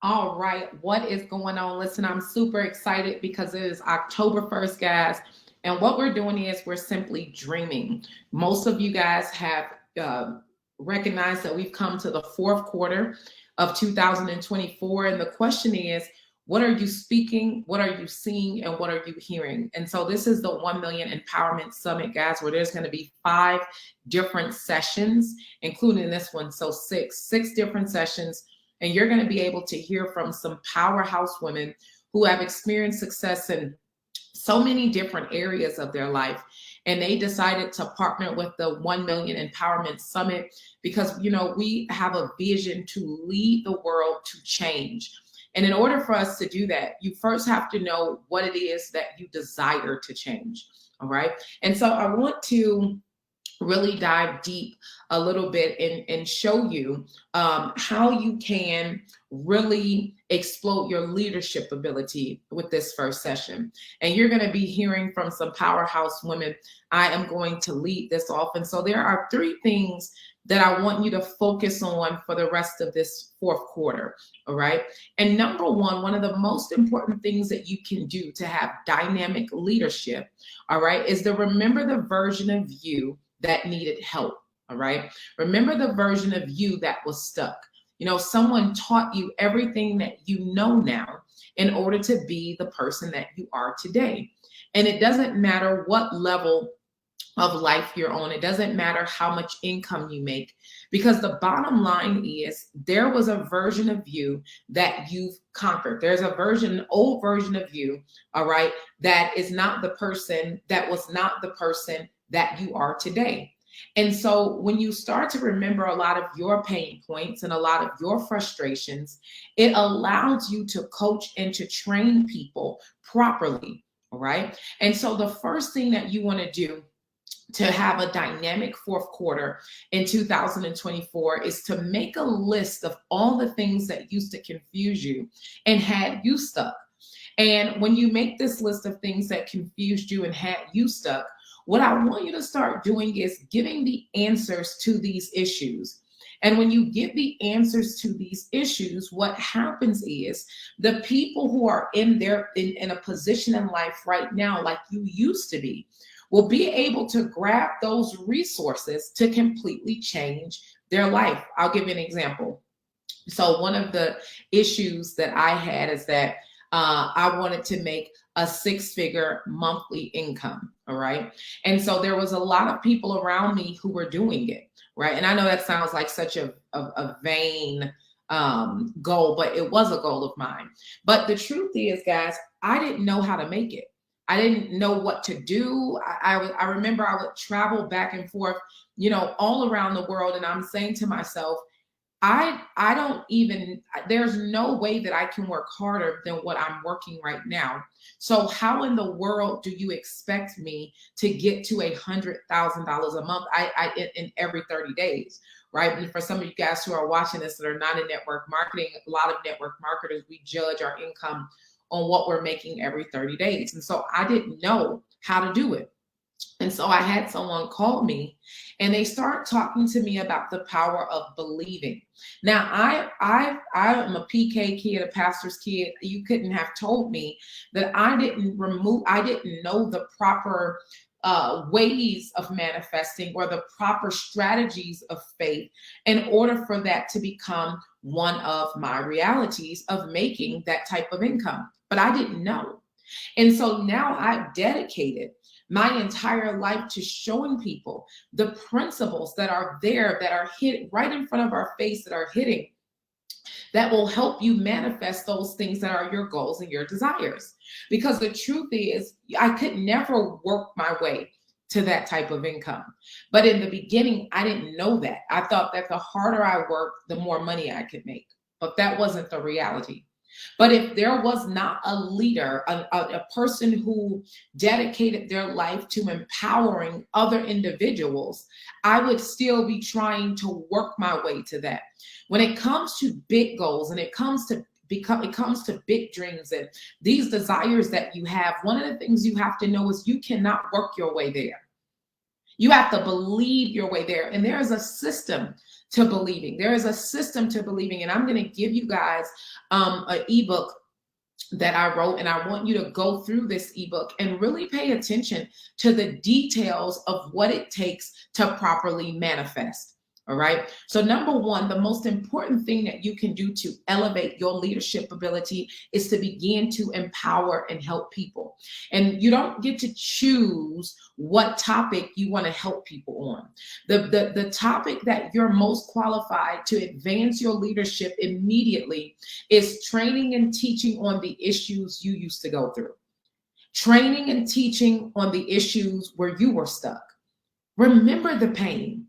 All right, what is going on? Listen, I'm super excited because it is October 1st, guys. And what we're doing is we're simply dreaming. Most of you guys have uh, recognized that we've come to the fourth quarter of 2024. And the question is, what are you speaking? What are you seeing? And what are you hearing? And so this is the 1 Million Empowerment Summit, guys, where there's going to be 5 different sessions, including this one. So six different sessions, and you're going to be able to hear from some powerhouse women who have experienced success in so many different areas of their life. And they decided to partner with the 1 Million Empowerment Summit because, we have a vision to lead the world to change. And in order for us to do that, you first have to know what it is that you desire to change. All right. And so I want to really dive deep a little bit and show you how you can really explode your leadership ability with this first session. And you're going to be hearing from some powerhouse women. I am going to lead this off. And so there are 3 things that I want you to focus on for the rest of this fourth quarter. All right. And number one of the most important things that you can do to have dynamic leadership, all right, is to remember the version of you that needed help. All right. Remember the version of you that was stuck. Someone taught you everything that you know now in order to be the person that you are today. And it doesn't matter what level of life you're on. It doesn't matter how much income you make, because the bottom line is there was a version of you that you've conquered. There's a version, old version of you, all right, that is not the person, that was not the person that you are today. And so when you start to remember a lot of your pain points and a lot of your frustrations, it allows you to coach and to train people properly. All right. And so the first thing that you want to do to have a dynamic fourth quarter in 2024 is to make a list of all the things that used to confuse you and had you stuck. And when you make this list of things that confused you and had you stuck, what I want you to start doing is giving the answers to these issues. And when you give the answers to these issues, what happens is the people who are in a position in life right now, like you used to be, will be able to grab those resources to completely change their life. I'll give you an example. So one of the issues that I had is that I wanted to make a 6-figure monthly income. All right. And so there was a lot of people around me who were doing it. Right. And I know that sounds like such a vain goal, but it was a goal of mine. But the truth is, guys, I didn't know how to make it. I didn't know what to do. I remember I would travel back and forth, all around the world. And I'm saying to myself, I don't even, there's no way that I can work harder than what I'm working right now. So how in the world do you expect me to get to $100,000 a month in every 30 days? Right. And for some of you guys who are watching this that are not in network marketing, a lot of network marketers, we judge our income on what we're making every 30 days. And so I didn't know how to do it. And so I had someone call me and they start talking to me about the power of believing. Now, I am a PK kid, a pastor's kid. You couldn't have told me that I didn't know the proper ways of manifesting or the proper strategies of faith in order for that to become one of my realities of making that type of income. But I didn't know. And so now I've dedicated my entire life to showing people the principles that are there, that are hit right in front of our face, that are hitting, that will help you manifest those things that are your goals and your desires. Because the truth is, I could never work my way to that type of income. But in the beginning, I didn't know that. I thought that the harder I worked, the more money I could make. But that wasn't the reality. But if there was not a leader, a person who dedicated their life to empowering other individuals, I would still be trying to work my way to that. When it comes to big goals and it comes to big dreams and these desires that you have, one of the things you have to know is you cannot work your way there. You have to believe your way there. And there is a system to believing. There is a system to believing. And I'm going to give you guys an ebook that I wrote, and I want you to go through this ebook and really pay attention to the details of what it takes to properly manifest. All right. So number one, the most important thing that you can do to elevate your leadership ability is to begin to empower and help people. And you don't get to choose what topic you want to help people on. The topic that you're most qualified to advance your leadership immediately is training and teaching on the issues you used to go through. Training and teaching on the issues where you were stuck. Remember the pain.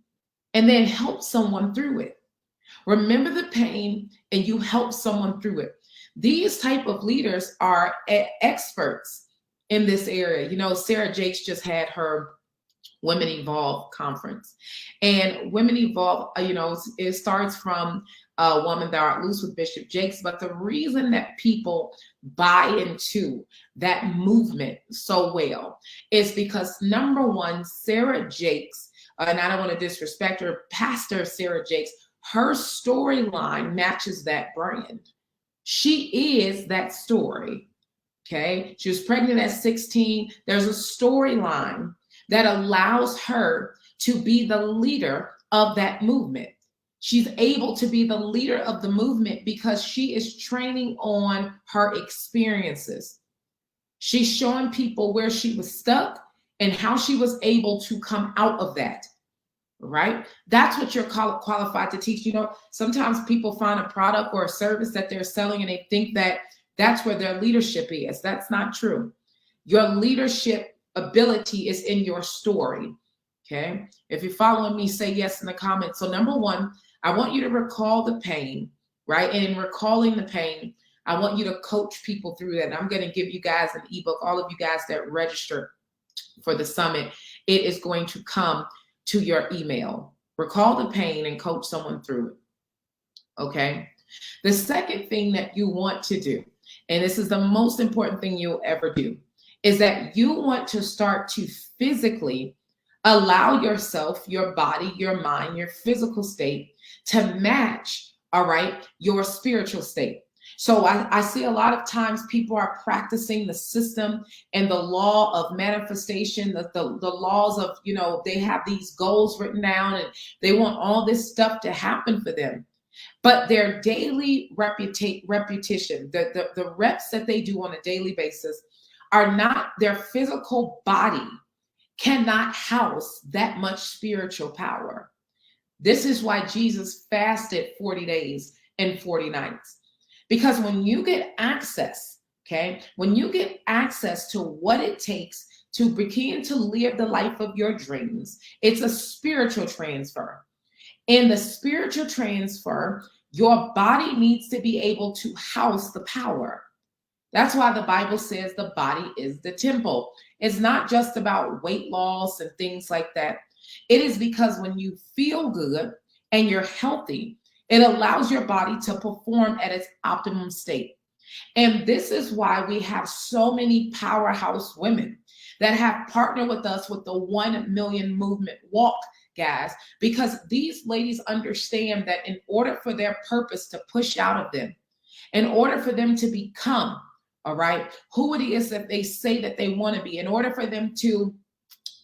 And then help someone through it. Remember the pain and you help someone through it. These type of leaders are experts in this area. You know, Sarah Jakes just had her Women Evolve conference. And Women Evolve, you know, it starts from Woman Thou Art Loose with Bishop Jakes. But the reason that people buy into that movement so well is because, number one, Sarah Jakes, and I don't want to disrespect her, Pastor Sarah Jakes, her storyline matches that brand. She is that story. Okay. She was pregnant at 16. There's a storyline that allows her to be the leader of that movement. She's able to be the leader of the movement because she is training on her experiences. She's showing people where she was stuck and how she was able to come out of that, right? That's what you're qualified to teach. You know, sometimes people find a product or a service that they're selling and they think that that's where their leadership is. That's not true. Your leadership ability is in your story, okay? If you're following me, say yes in the comments. So number one, I want you to recall the pain, right? And in recalling the pain, I want you to coach people through that. And I'm going to give you guys an ebook, all of you guys that register for the summit. It is going to come to your email. Recall the pain and coach someone through it. Okay. The second thing that you want to do, and this is the most important thing you'll ever do, is that you want to start to physically allow yourself, your body, your mind, your physical state to match, all right, your spiritual state. So I see a lot of times people are practicing the system and the law of manifestation, the laws of, you know, they have these goals written down and they want all this stuff to happen for them. But their daily repetition, the reps that they do on a daily basis are not, their physical body cannot house that much spiritual power. This is why Jesus fasted 40 days and 40 nights. Because when you get access, okay, when you get access to what it takes to begin to live the life of your dreams, it's a spiritual transfer. In the spiritual transfer, your body needs to be able to house the power. That's why the Bible says the body is the temple. It's not just about weight loss and things like that. It is because when you feel good and you're healthy, it allows your body to perform at its optimum state. And this is why we have so many powerhouse women that have partnered with us with the 1 million movement walk, guys, because these ladies understand that in order for their purpose to push out of them, in order for them to become, all right, who it is that they say that they want to be, in order for them to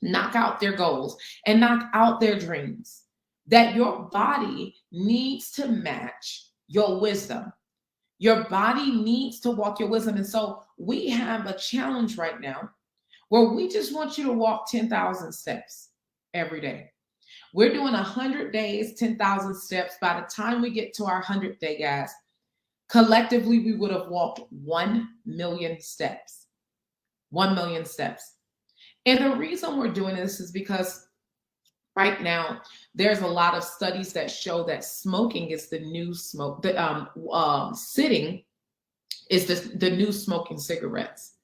knock out their goals and knock out their dreams, that your body needs to match your wisdom. Your body needs to walk your wisdom. And so we have a challenge right now where we just want you to walk 10,000 steps every day. We're doing 100 days, 10,000 steps. By the time we get to our 100th day, guys, collectively, we would have walked 1 million steps. 1 million steps. And the reason we're doing this is because right now, there's a lot of studies that show that smoking is the new smoke. Sitting is the new smoking cigarettes.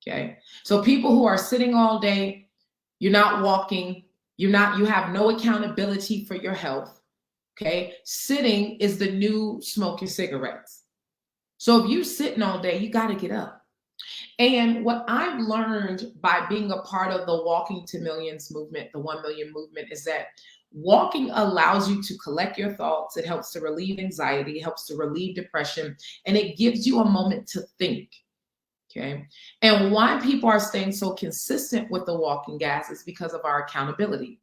Okay, so people who are sitting all day, you're not walking, you have no accountability for your health. Okay, sitting is the new smoking cigarettes. So if you're sitting all day, you got to get up. And what I've learned by being a part of the Walking to Millions movement, the 1 million movement, is that Walking allows you to collect your thoughts. It helps to relieve anxiety, it helps to relieve depression, and it gives you a moment to think. Okay. And why people are staying so consistent with the walking gas is because of our accountability.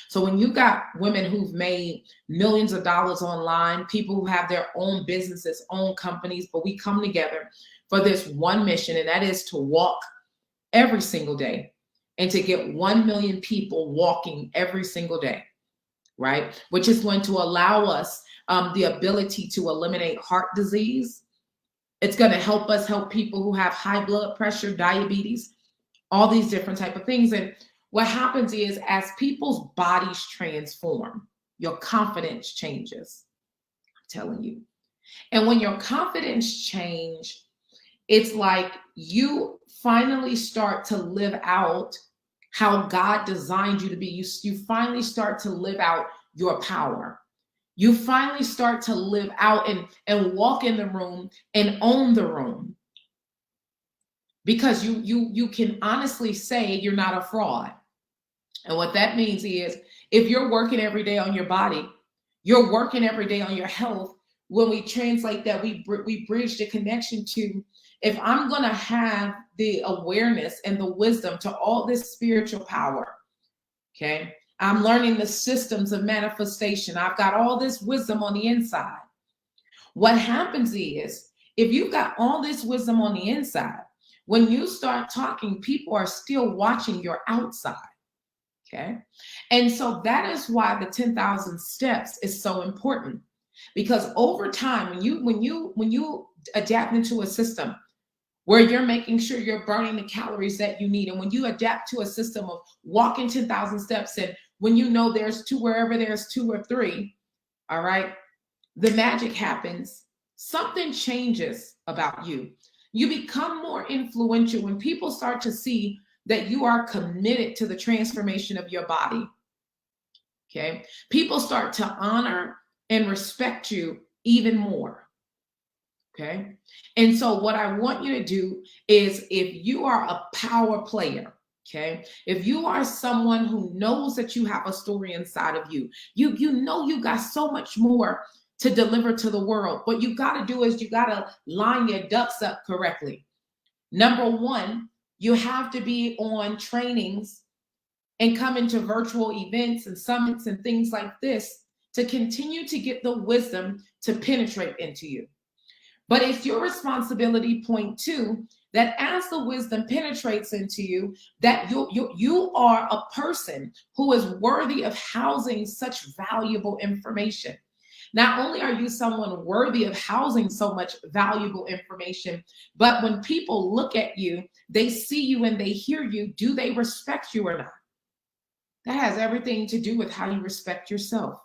So when you got women who've made millions of dollars online, people who have their own businesses, own companies, but we come together for this one mission, and that is to walk every single day and to get 1 million people walking every single day, right? Which is going to allow us the ability to eliminate heart disease. It's going to help us help people who have high blood pressure, diabetes, all these different type of things. And what happens is, as people's bodies transform, your confidence changes. I'm telling you. And when your confidence change, it's like you finally start to live out how God designed you to be. You finally start to live out your power. You finally start to live out and walk in the room and own the room, because you can honestly say you're not a fraud. And what that means is, if you're working every day on your body, you're working every day on your health. When we translate that, we bridge the connection to, if I'm going to have the awareness and the wisdom to all this spiritual power, okay, I'm learning the systems of manifestation. I've got all this wisdom on the inside. What happens is, if you've got all this wisdom on the inside, when you start talking, people are still watching your outside. Okay. And so that is why the 10,000 steps is so important, because over time, when you adapt into a system where you're making sure you're burning the calories that you need, and when you adapt to a system of walking 10,000 steps, and when you know there's two, wherever there's two or three, all right, the magic happens. Something changes about you. You become more influential when people start to see that you are committed to the transformation of your body. Okay. People start to honor and respect you even more. Okay. And so what I want you to do is, if you are a power player, okay, if you are someone who knows that you have a story inside of you, you know you got so much more to deliver to the world. What you got to do is you got to line your ducks up correctly. Number one, you have to be on trainings and come into virtual events and summits and things like this to continue to get the wisdom to penetrate into you. But it's your responsibility, point two, that as the wisdom penetrates into you, that you are a person who is worthy of housing such valuable information. Not only are you someone worthy of housing so much valuable information, but when people look at you, they see you and they hear you, do they respect you or not? That has everything to do with how you respect yourself.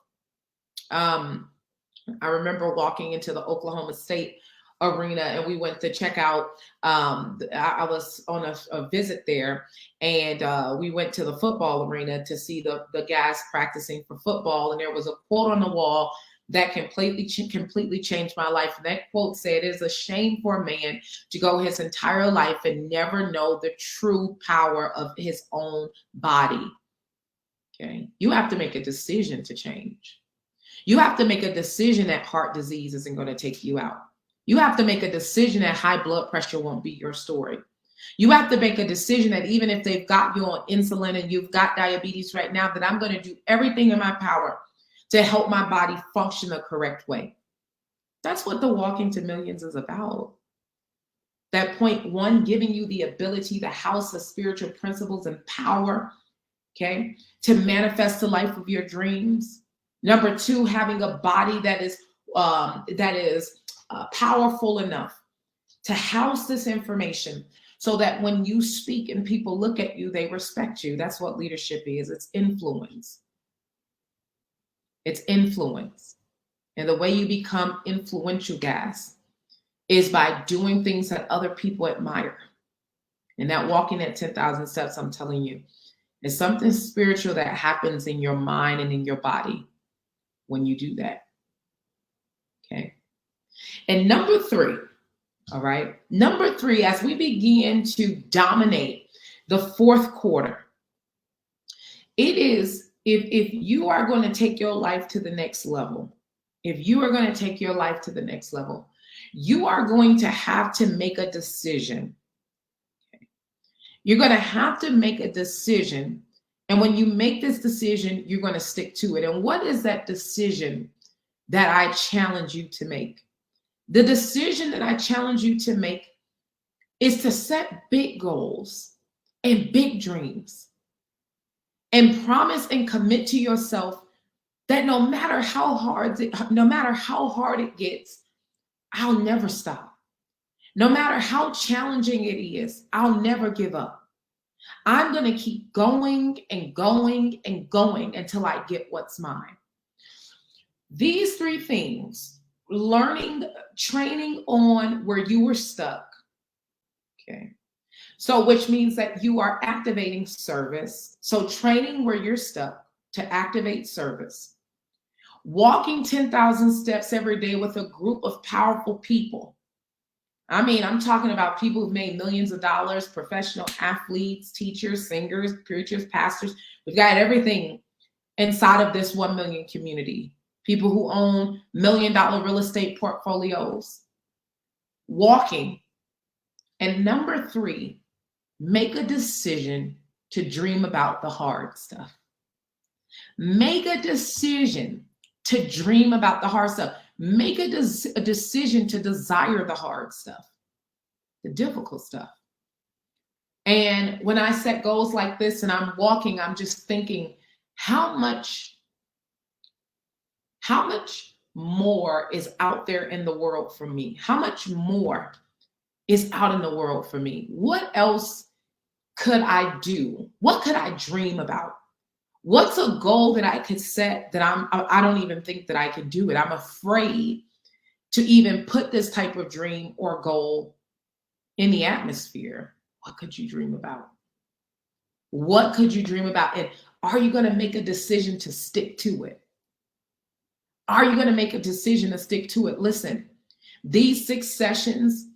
I remember walking into the Oklahoma State arena, and we went to check out, I was on a visit there, and we went to the football arena to see the guys practicing for football, and there was a quote on the wall that completely changed my life. And that quote said, "It is a shame for a man to go his entire life and never know the true power of his own body." Okay. You have to make a decision to change. You have to make a decision that heart disease isn't going to take you out. You have to make a decision that high blood pressure won't be your story. You have to make a decision that even if they've got you on insulin and you've got diabetes right now, that I'm going to do everything in my power to help my body function the correct way. That's what the Walking to Millions is about. That point one, giving you the ability to house the spiritual principles and power, okay, to manifest the life of your dreams. Number two, having a body that is powerful enough to house this information so that when you speak and people look at you, they respect you. That's what leadership is. It's influence. It's influence. And the way you become influential, guys, is by doing things that other people admire. And that walking at 10,000 steps, I'm telling you, is something spiritual that happens in your mind and in your body when you do that. Okay. And number three, all right, number three, as we begin to dominate the fourth quarter, it is if you are going to take your life to the next level, if you are going to take your life to the next level, you are going to have to make a decision. You're going to have to make a decision. And when you make this decision, you're going to stick to it. And what is that decision that I challenge you to make? The decision that I challenge you to make is to set big goals and big dreams and promise and commit to yourself that no matter how hard it gets, I'll never stop. No matter how challenging it is, I'll never give up. I'm going to keep going and going and going until I get what's mine. These three things, learning, training on where you were stuck. Okay. So which means that you are activating service. So training where you're stuck to activate service. Walking 10,000 steps every day with a group of powerful people. I mean, I'm talking about people who've made millions of dollars, professional athletes, teachers, singers, preachers, pastors. We've got everything inside of this 1 million community. People who own $1 million real estate portfolios. Walking. And number 3, make a decision to dream about the hard stuff. Make a decision to dream about the hard stuff. Make a decision to desire the hard stuff, the difficult stuff. And when I set goals like this and I'm walking, I'm just thinking, how much more is out there in the world for me? How much more is out in the world for me? What else could I do? What could I dream about? What's a goal that I could set that I don't even think that I can do it? I'm afraid to even put this type of dream or goal in the atmosphere. What could you dream about? What could you dream about? And are you going to make a decision to stick to it? Are you going to make a decision to stick to it? Listen, these 6 sessions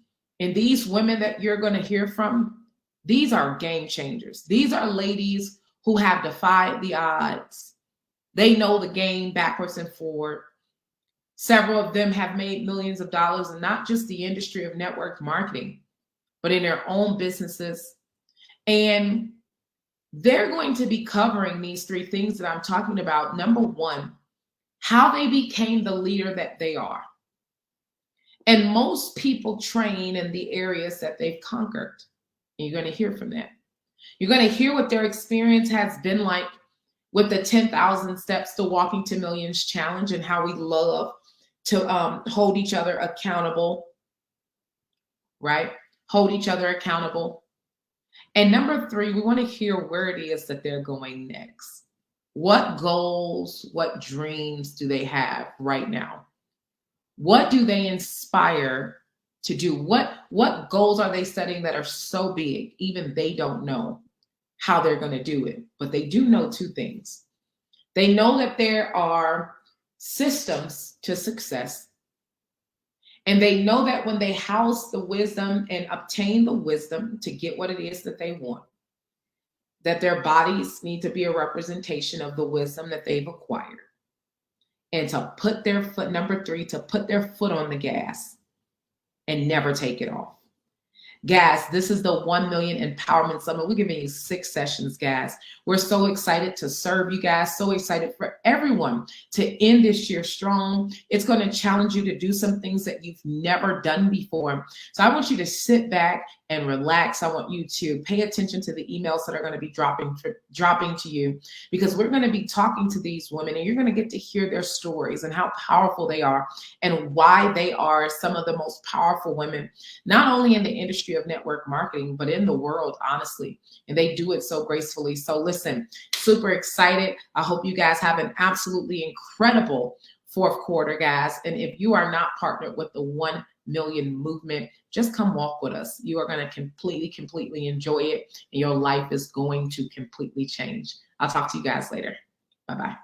and these women that you're going to hear from, these are game changers. These are ladies who have defied the odds. They know the game backwards and forward. Several of them have made millions of dollars in not just the industry of network marketing, but in their own businesses. And they're going to be covering these 3 things that I'm talking about. Number 1, how they became the leader that they are. And most people train in the areas that they've conquered. And you're going to hear from that. You're going to hear what their experience has been like with the 10,000 Steps to Walking to Millions Challenge and how we love to hold each other accountable, right? Hold each other accountable. And number 3, we want to hear where it is that they're going next. What goals, what dreams do they have right now? What do they inspire to do? What goals are they setting that are so big, even they don't know how they're going to do it? But they do know 2 things. They know that there are systems to success. And they know that when they house the wisdom and obtain the wisdom to get what it is that they want, that their bodies need to be a representation of the wisdom that they've acquired. And to put their foot, number 3, to put their foot on the gas and never take it off. Guys, this is the 1 Million Empowerment Summit. We're giving you 6 sessions, guys. We're so excited to serve you guys, so excited for everyone to end this year strong. It's going to challenge you to do some things that you've never done before. So I want you to sit back and relax. I want you to pay attention to the emails that are going to be dropping to you, because we're going to be talking to these women and you're going to get to hear their stories and how powerful they are and why they are some of the most powerful women, not only in the industry of network marketing, but in the world, honestly. And they do it so gracefully. So listen, super excited. I hope you guys have an absolutely incredible 4th quarter, guys. And if you are not partnered with the 1 Million movement, just come walk with us. You are going to completely enjoy it, and your life is going to completely change. I'll talk to you guys later. Bye-bye.